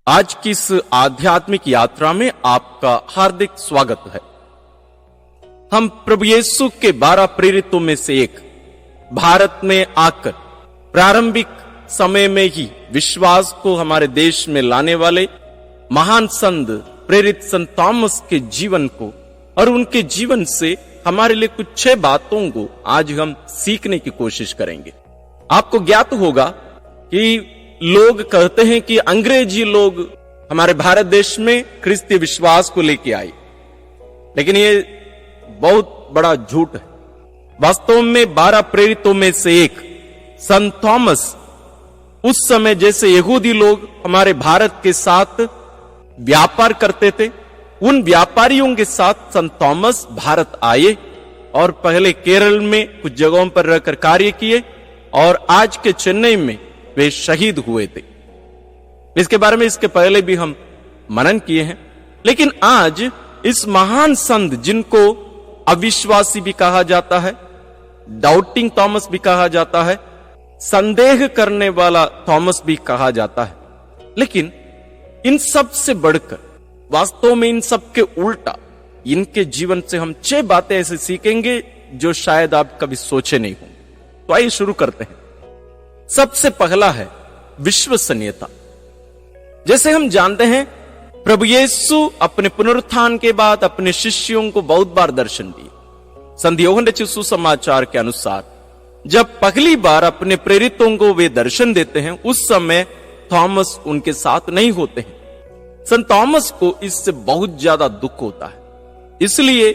आज की इस आध्यात्मिक यात्रा में आपका हार्दिक स्वागत है। हम प्रभु यीशु के 12 प्रेरितों में से एक भारत में आकर प्रारंभिक समय में ही विश्वास को हमारे देश में लाने वाले महान संत प्रेरित संत थॉमस के जीवन को और उनके जीवन से हमारे लिए कुछ 6 बातों को आज हम सीखने की कोशिश करेंगे। आपको ज्ञात होगा कि लोग कहते हैं कि अंग्रेजी लोग हमारे भारत देश में ख्रिस्तीय विश्वास को लेके आए, लेकिन ये बहुत बड़ा झूठ है। वास्तव में 12 प्रेरितों में से एक संत थॉमस उस समय जैसे यहूदी लोग हमारे भारत के साथ व्यापार करते थे, उन व्यापारियों के साथ संत थॉमस भारत आए और पहले केरल में कुछ जगहों पर रहकर कार्य किए और आज के चेन्नई में वे शहीद हुए थे। इसके बारे में इसके पहले भी हम मनन किए हैं, लेकिन आज इस महान संत जिनको अविश्वासी भी कहा जाता है, डाउटिंग थॉमस भी कहा जाता है, संदेह करने वाला थॉमस भी कहा जाता है, लेकिन इन सब से बढ़कर वास्तव में इन सब के उल्टा इनके जीवन से हम 6 बातें ऐसे सीखेंगे जो शायद आप कभी सोचे नहीं होंगे। तो आइए शुरू करते हैं। सबसे पहला है विश्वसनीयता। जैसे हम जानते हैं प्रभु यीशु अपने पुनरुत्थान के बाद अपने शिष्यों को बहुत बार दर्शन दिए। संत यूहन्ना रचित सुसमाचार के अनुसार जब पहली बार अपने प्रेरितों को वे दर्शन देते हैं, उस समय थॉमस उनके साथ नहीं होते हैं। संत थॉमस को इससे बहुत ज्यादा दुख होता है, इसलिए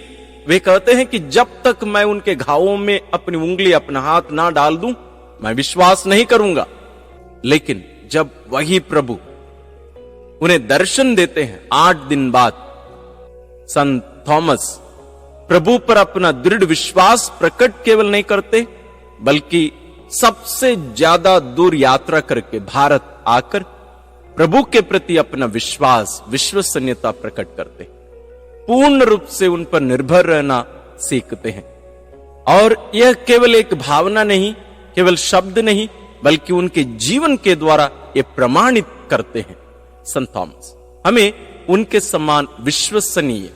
वे कहते हैं कि जब तक मैं उनके घावों में अपनी उंगली अपना हाथ ना डाल दूं मैं विश्वास नहीं करूंगा। लेकिन जब वही प्रभु उन्हें दर्शन देते हैं 8 दिन बाद, संत थॉमस प्रभु पर अपना दृढ़ विश्वास प्रकट केवल नहीं करते बल्कि सबसे ज्यादा दूर यात्रा करके भारत आकर प्रभु के प्रति अपना विश्वास विश्वसनीयता प्रकट करते, पूर्ण रूप से उन पर निर्भर रहना सीखते हैं। और यह केवल एक भावना नहीं, केवल शब्द नहीं, बल्कि उनके जीवन के द्वारा ये प्रमाणित करते हैं। संत थॉमस हमें उनके समान विश्वसनीय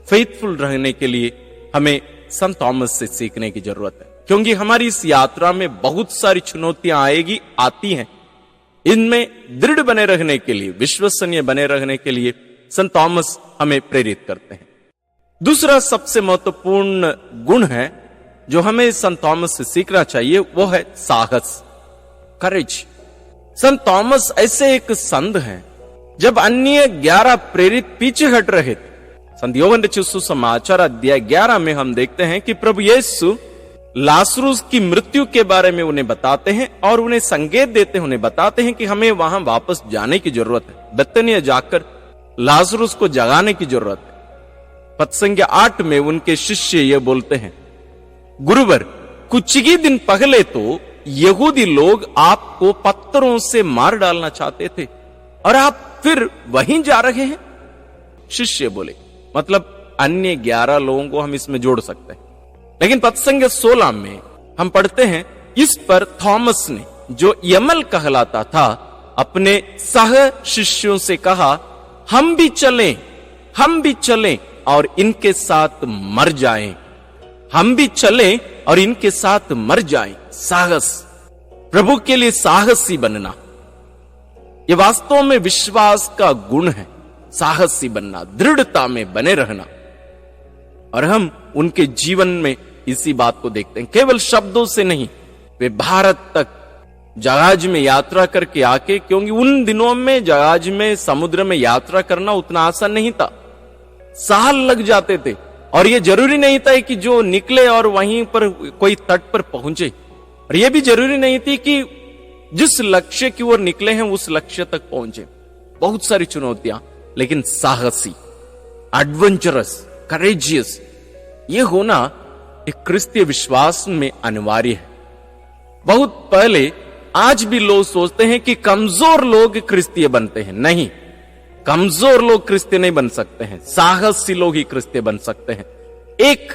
फेथफुल रहने के लिए हमें संत थॉमस से सीखने की जरूरत है, क्योंकि हमारी इस यात्रा में बहुत सारी चुनौतियां आती हैं। इनमें दृढ़ बने रहने के लिए, विश्वसनीय बने रहने के लिए संत थॉमस हमें प्रेरित करते हैं। दूसरा सबसे महत्वपूर्ण गुण है जो हमें संत थॉमस से सीखना चाहिए, वो है साहस, करेज। संत थॉमस ऐसे एक संत हैं जब अन्य 11 प्रेरित पीछे हट रहे थे। संत यूहन्ना रचित सुसमाचार अध्याय 11 में हम देखते हैं कि प्रभु यीशु लाजरुस की मृत्यु के बारे में उन्हें बताते हैं और उन्हें संकेत देते हैं, उन्हें बताते हैं कि हमें वहां वापस जाने की जरूरत है, बेतनिया जाकर लाजरुस को जगाने की जरूरत है। पद संख्या 8 में उनके शिष्य ये बोलते हैं, गुरुवर, कुछ ही दिन पहले तो यहूदी लोग आपको पत्थरों से मार डालना चाहते थे और आप फिर वहीं जा रहे हैं। शिष्य बोले, मतलब अन्य 11 लोगों को हम इसमें जोड़ सकते हैं। लेकिन पद संख्या 16 में हम पढ़ते हैं, इस पर थॉमस ने, जो यमल कहलाता था, अपने सह शिष्यों से कहा, हम भी चलें और इनके साथ मर जाएं। हम भी चलें और इनके साथ मर जाएं। साहस, प्रभु के लिए साहसी बनना, यह वास्तव में विश्वास का गुण है। साहसी बनना, दृढ़ता में बने रहना। और हम उनके जीवन में इसी बात को देखते हैं, केवल शब्दों से नहीं। वे भारत तक जहाज में यात्रा करके आके, क्योंकि उन दिनों में जहाज में समुद्र में यात्रा करना उतना आसान नहीं था, साल लग जाते थे। और यह जरूरी नहीं था कि जो निकले और वहीं पर कोई तट पर पहुंचे, और यह भी जरूरी नहीं थी कि जिस लक्ष्य की ओर निकले हैं उस लक्ष्य तक पहुंचे। बहुत सारी चुनौतियां, लेकिन साहसी, एडवेंचरस, करेजियस, यह होना एक क्रिस्तीय विश्वास में अनिवार्य है। बहुत पहले आज भी लोग सोचते हैं कि कमजोर लोग क्रिस्तीय बनते हैं। नहीं, कमजोर लोग क्रिस्तीय नहीं बन सकते हैं, साहसी लोग ही क्रिस्तीय बन सकते हैं। एक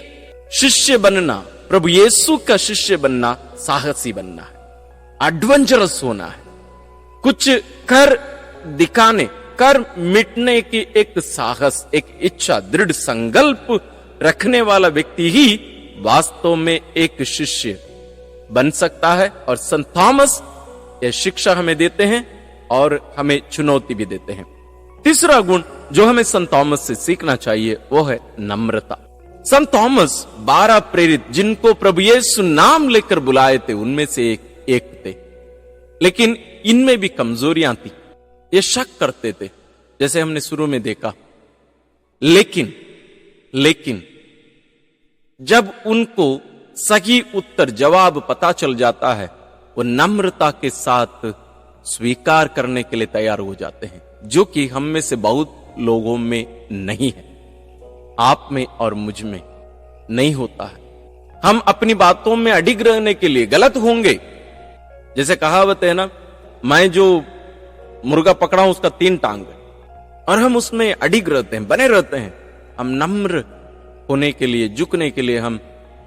शिष्य बनना, प्रभु यीशु का शिष्य बनना, साहसी बनना है, एडवेंचरस होना है, कुछ कर दिखाने, कर मिटने की एक साहस, एक इच्छा, दृढ़ संकल्प रखने वाला व्यक्ति ही वास्तव में एक शिष्य बन सकता है। और संत थॉमस यह शिक्षा हमें देते हैं और हमें चुनौती भी देते हैं। तीसरा गुण जो हमें संत थॉमस से सीखना चाहिए वो है नम्रता। संत थॉमस 12 प्रेरित जिनको प्रभु यीशु नाम लेकर बुलाए थे उनमें से एक थे, लेकिन इनमें भी कमजोरियां थी। ये शक करते थे जैसे हमने शुरू में देखा, लेकिन जब उनको सही उत्तर जवाब पता चल जाता है वो नम्रता के साथ स्वीकार करने के लिए तैयार हो जाते हैं, जो कि हम में से बहुत लोगों में नहीं है, आप में और मुझ में नहीं होता है। हम अपनी बातों में अडिग रहने के लिए गलत होंगे। जैसे कहावत है ना, मैं जो मुर्गा पकड़ा हूं उसका 3 टांग है, और हम उसमें अडिग रहते हैं, बने रहते हैं। हम नम्र होने के लिए, झुकने के लिए हम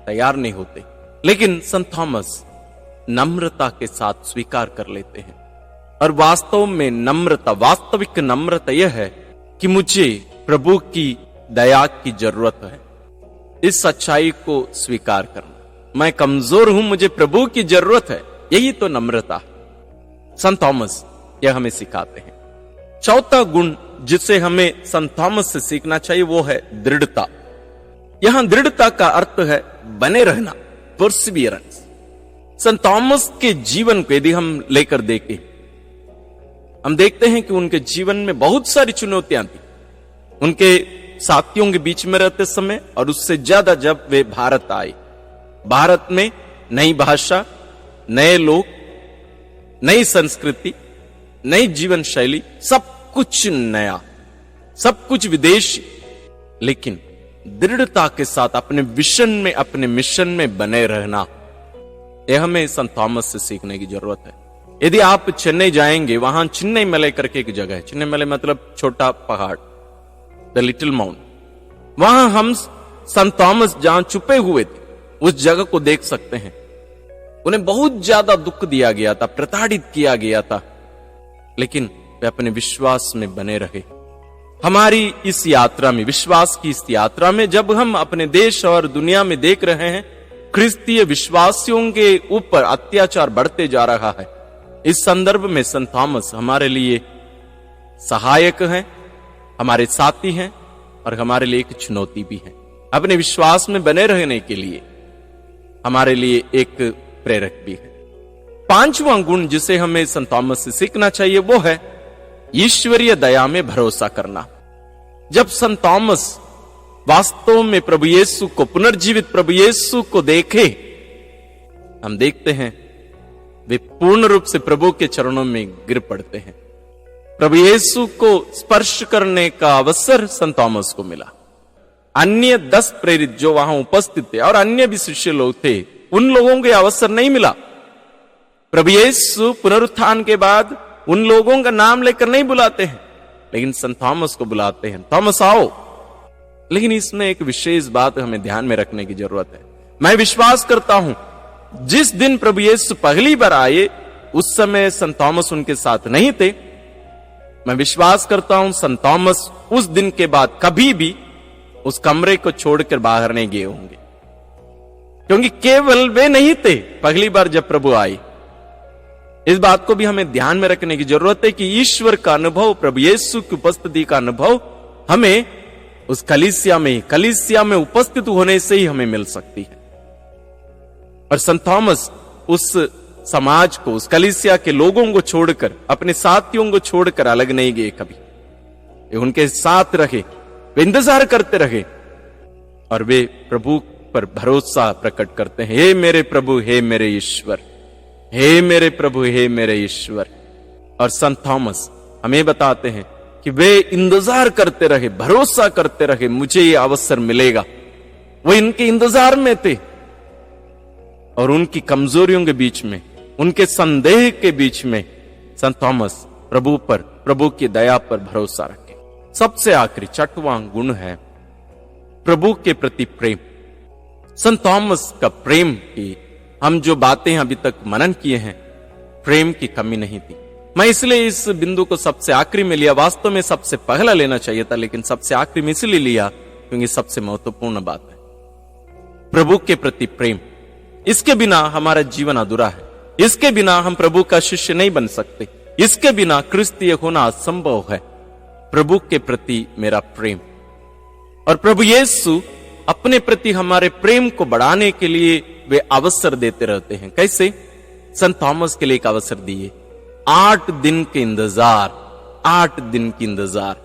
तैयार नहीं होते। लेकिन संत थॉमस नम्रता के साथ स्वीकार कर लेते हैं। और वास्तव में नम्रता, वास्तविक नम्रता यह है कि मुझे प्रभु की दया की जरूरत है, इस सच्चाई को स्वीकार करना। मैं कमजोर हूं, मुझे प्रभु की जरूरत है, यही तो नम्रता है। संत थॉमस यह हमें सिखाते हैं। चौथा गुण जिसे हमें संत थॉमस से सीखना चाहिए वो है दृढ़ता। यहां दृढ़ता का अर्थ है बने रहना, परसिवियरेंस। संत थॉमस के जीवन को यदि हम लेकर देखें, हम देखते हैं कि उनके जीवन में बहुत सारी चुनौतियां थी। उनके साथियों के बीच में रहते समय और उससे ज्यादा जब वे भारत आए, भारत में नई भाषा, नए लोग, नई संस्कृति, नई जीवन शैली, सब कुछ नया, सब कुछ विदेशी, लेकिन दृढ़ता के साथ अपने विजन में, अपने मिशन में बने रहना, यह हमें संत थॉमस से सीखने की जरूरत है। यदि आप चेन्नई जाएंगे, वहां चिन्नई मलई करके एक जगह है, चिन्नई मलई मतलब छोटा पहाड़, द लिटिल माउंट। वहां हम संत थॉमस जहां छुपे हुए थे उस जगह को देख सकते हैं। उन्हें बहुत ज्यादा दुख दिया गया था, प्रताड़ित किया गया था, लेकिन वे अपने विश्वास में बने रहे। हमारी इस यात्रा में, विश्वास की इस यात्रा में, जब हम अपने देश और दुनिया में देख रहे हैं क्रिस्तीय विश्वासियों के ऊपर अत्याचार बढ़ते जा रहा है, इस संदर्भ में संत थॉमस हमारे लिए सहायक हैं, हमारे साथी हैं और हमारे लिए एक चुनौती भी है। अपने विश्वास में बने रहने के लिए हमारे लिए एक प्रेरक भी है। 5वां गुण जिसे हमें संत थॉमस से सीखना चाहिए वो है ईश्वरीय दया में भरोसा करना। जब संत थॉमस वास्तव में प्रभु यीशु को, पुनर्जीवित प्रभु यीशु को देखे, हम देखते हैं वे पूर्ण रूप से प्रभु के चरणों में गिर पड़ते हैं। प्रभु यीशु को स्पर्श करने का अवसर संत थॉमस को मिला। अन्य 10 प्रेरित जो वहां उपस्थित थे और अन्य भी शिष्य लोग थे, उन लोगों को अवसर नहीं मिला। प्रभु यीशु पुनरुत्थान के बाद उन लोगों का नाम लेकर नहीं बुलाते हैं, लेकिन संत थॉमस को बुलाते हैं, थॉमस आओ। लेकिन इसमें एक विशेष बात हमें ध्यान में रखने की जरूरत है। मैं विश्वास करता हूं जिस दिन प्रभु यीशु पहली बार आए उस समय संत थॉमस उनके साथ नहीं थे। मैं विश्वास करता हूं संत थॉमस उस दिन के बाद कभी भी उस कमरे को छोड़कर बाहर नहीं गए होंगे, क्योंकि केवल वे नहीं थे पहली बार जब प्रभु आए। इस बात को भी हमें ध्यान में रखने की जरूरत है कि ईश्वर का अनुभव, प्रभु यीशु की उपस्थिति का अनुभव हमें उस कलीसिया में उपस्थित होने से ही हमें मिल सकती है। और संत थॉमस उस समाज को, उस कलीसिया के लोगों को छोड़कर, अपने साथियों को छोड़कर अलग नहीं गए कभी। वे उनके साथ रहे, वे इंतजार करते रहे और वे प्रभु पर भरोसा प्रकट करते हैं। हे मेरे प्रभु, हे मेरे ईश्वर, हे मेरे प्रभु, हे मेरे ईश्वर। और संत थॉमस हमें बताते हैं कि वे इंतजार करते रहे, भरोसा करते रहे, मुझे ये अवसर मिलेगा। वो इनके इंतजार में थे और उनकी कमजोरियों के बीच में, उनके संदेह के बीच में संत थॉमस प्रभु पर, प्रभु की दया पर भरोसा रखे। सबसे आखिरी 6वां गुण है प्रभु के प्रति प्रेम। संत थॉमस का प्रेम की हम जो बातें अभी तक मनन किए हैं, प्रेम की कमी नहीं थी। मैं इसलिए इस बिंदु को सबसे आखिरी में लिया, वास्तव में सबसे पहला लेना चाहिए था, लेकिन सबसे आखिरी में इसलिए लिया क्योंकि सबसे महत्वपूर्ण बात है प्रभु के प्रति प्रेम। इसके बिना हमारा जीवन अधूरा है, इसके बिना हम प्रभु का शिष्य नहीं बन सकते, इसके बिना क्रिस्तीय होना असंभव है। प्रभु के प्रति मेरा प्रेम, और प्रभु यीशु अपने प्रति हमारे प्रेम को बढ़ाने के लिए वे अवसर देते रहते हैं। कैसे? संत थॉमस के लिए एक अवसर दिए, 8 दिन के इंतजार, 8 दिन की इंतजार।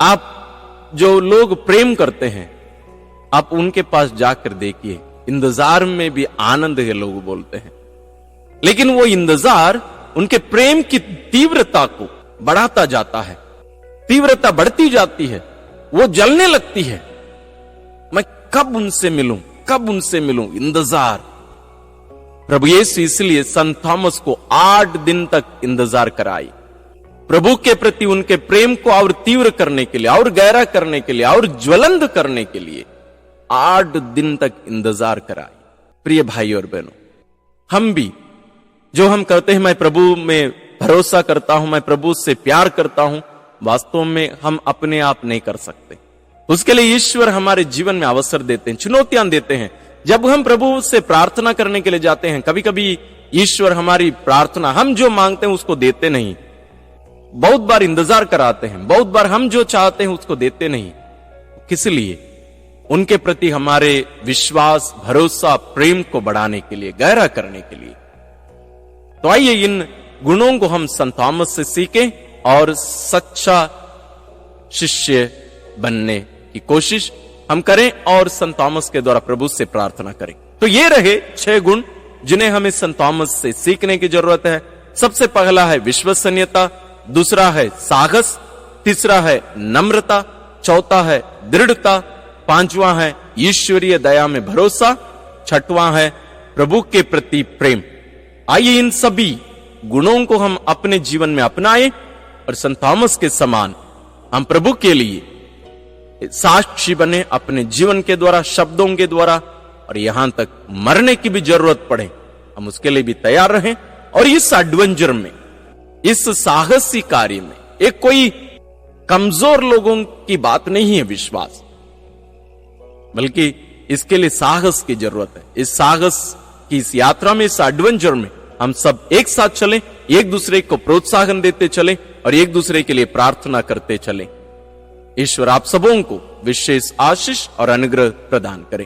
आप जो लोग प्रेम करते हैं, आप उनके पास जाकर देखिए, इंतजार में भी आनंद है लोग बोलते हैं, लेकिन वो इंतजार उनके प्रेम की तीव्रता को बढ़ाता जाता है, तीव्रता बढ़ती जाती है, वो जलने लगती है। मैं कब उनसे मिलूं, कब उनसे मिलूं, इंतजार। प्रभु यीशु इसलिए संत थॉमस को 8 दिन तक इंतजार कराई, प्रभु के प्रति उनके प्रेम को और तीव्र करने के लिए, और गहरा करने के लिए, और ज्वलंत करने के लिए 8 दिन तक इंतजार कराई। प्रिय भाई और बहनों, हम भी जो हम करते हैं, मैं प्रभु में भरोसा करता हूं, मैं प्रभु से प्यार करता हूं, वास्तव में हम अपने आप नहीं कर सकते। उसके लिए ईश्वर हमारे जीवन में अवसर देते हैं, चुनौतियां देते हैं। जब हम प्रभु से प्रार्थना करने के लिए जाते हैं, कभी कभी ईश्वर हमारी प्रार्थना, हम जो मांगते हैं उसको देते नहीं, बहुत बार इंतजार कराते हैं, बहुत बार हम जो चाहते हैं उसको देते नहीं। किस लिए? उनके प्रति हमारे विश्वास, भरोसा, प्रेम को बढ़ाने के लिए, गहरा करने के लिए। तो आइए इन गुणों को हम संत थॉमस से सीखें और सच्चा शिष्य बनने की कोशिश हम करें, और संत थॉमस के द्वारा प्रभु से प्रार्थना करें। तो ये रहे 6 गुण जिन्हें हमें संत थॉमस से सीखने की जरूरत है। सबसे पहला है विश्वसनीयता, दूसरा है साहस, तीसरा है नम्रता, चौथा है दृढ़ता, पांचवा है ईश्वरीय दया में भरोसा, छठवां है प्रभु के प्रति प्रेम। आइए इन सभी गुणों को हम अपने जीवन में अपनाएं और संत थॉमस के समान हम प्रभु के लिए साक्षी बने, अपने जीवन के द्वारा, शब्दों के द्वारा, और यहां तक मरने की भी जरूरत पड़े हम उसके लिए भी तैयार रहें। और इस एडवेंचर में, इस साहसी कार्य में एक कोई कमजोर लोगों की बात नहीं है विश्वास, बल्कि इसके लिए साहस की जरूरत है। इस साहस की इस यात्रा में, इस एडवेंचर में हम सब एक साथ चलें, एक दूसरे को प्रोत्साहन देते चलें और एक दूसरे के लिए प्रार्थना करते चलें। ईश्वर आप सबों को विशेष आशीष और अनुग्रह प्रदान करें।